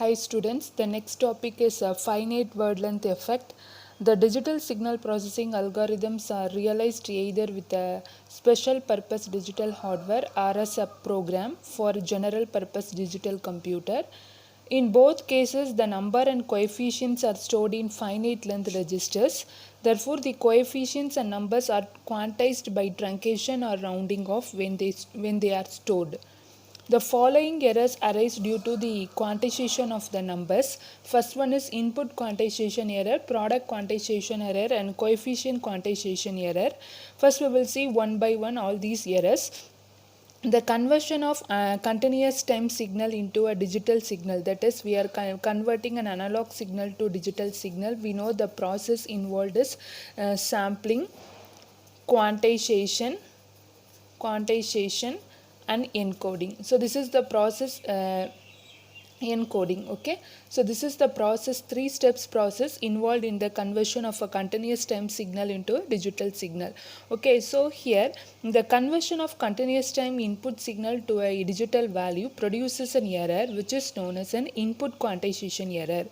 Hi students, the next topic is finite word length effect. The digital signal processing algorithms are realized either with a special purpose digital hardware or as a program for general purpose digital computer. In both cases, the number and coefficients are stored in finite length registers. Therefore, the coefficients and numbers are quantized by truncation or rounding off when they are stored. The following errors arise due to the quantization of the numbers. First one is input quantization error, product quantization error, and coefficient quantization error. First we will see one by one all these errors. The conversion of continuous time signal into a digital signal, that is we are converting an analog signal to digital signal. We know the process involved is sampling, quantization and encoding. So this is the process encoding. Okay, so this is the process, 3 steps process involved in the conversion of a continuous time signal into a digital signal. Okay, so here the conversion of continuous time input signal to a digital value produces an error which is known as an input quantization error.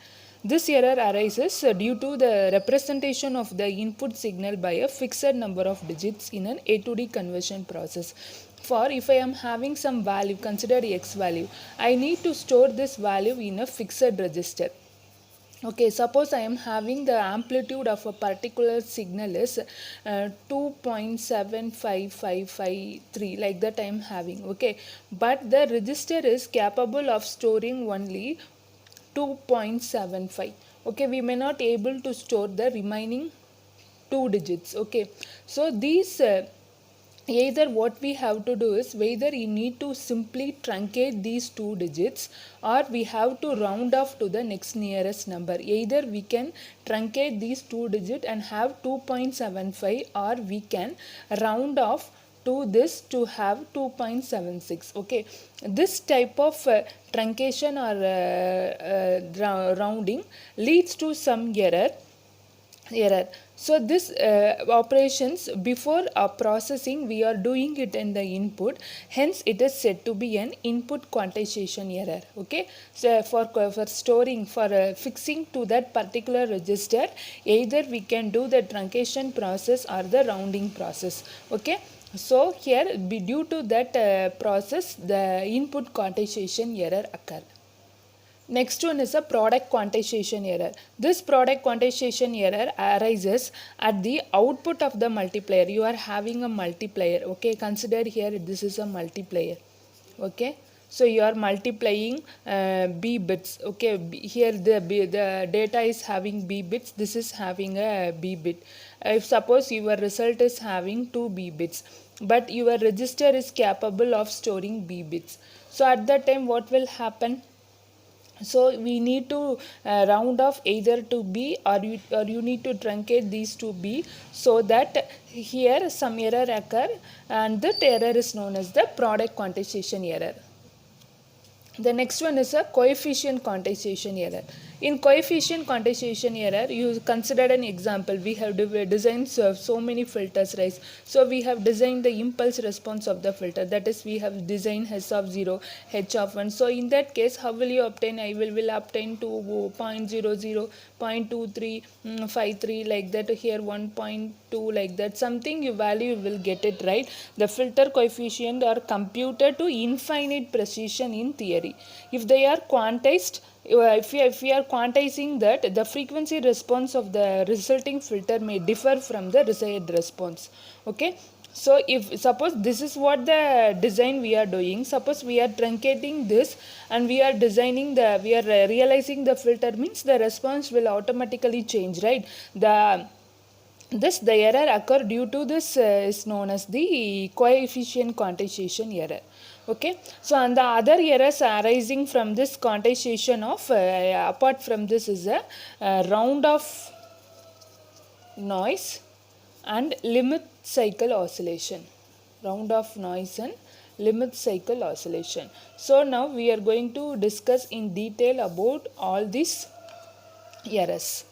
This error arises due to the representation of the input signal by a fixed number of digits in an A to D conversion process. For if I am having some value, consider x value, I need to store this value in a fixed register. Okay, suppose I am having the amplitude of a particular signal is 2.75553, like that I am having. Okay, but the register is capable of storing only 2.75. Okay, we may not able to store the remaining 2 digits. Okay, so these either what we have to do is whether you need to simply truncate these 2 digits or we have to round off to the next nearest number. Either we can truncate these 2 digits and have 2.75 or we can round off to this to have 2.76. Okay, this type of truncation or rounding leads to some error. So this operations before processing we are doing it in the input, hence it is said to be an input quantization error. Okay, so for storing, for fixing to that particular register, either we can do the truncation process or the rounding process. Okay, so here due to that process the input quantization error occur. Next one is a product quantization error. This product quantization error arises at the output of the multiplier. You are having a multiplier. Okay, consider here this is a multiplier. Okay, so you are multiplying b bits. Okay, here the data is having b bits. This is having a b bit. If suppose your result is having 2 b bits, but your register is capable of storing b bits. So at that time what will happen? So we need to round off either to b or you need to truncate these to b, so that here some error occur, and that error is known as the product quantization error. The next one is a coefficient quantization error. In coefficient quantization error, you considered an example. We have designed so many filters, right? So we have designed the impulse response of the filter. That is, we have designed h of 0, h of 1. So in that case, how will you obtain? I will obtain to 0.00, 0.2353 like that. Here 1.2 like that. Something you value you will get it, right? The filter coefficient are computed to infinite precision in theory. If they are quantized, if we are quantizing that, the frequency response of the resulting filter may differ from the desired response. Okay, so if suppose this is what the design we are doing, suppose we are truncating this and we are designing the, we are realizing the filter, means the response will automatically change, right? The error occur due to this is known as the coefficient quantization error. Okay, so and the other errors arising from this quantization of apart from this is a round off noise and limit cycle oscillation. Round off noise and limit cycle oscillation. So now we are going to discuss in detail about all these errors.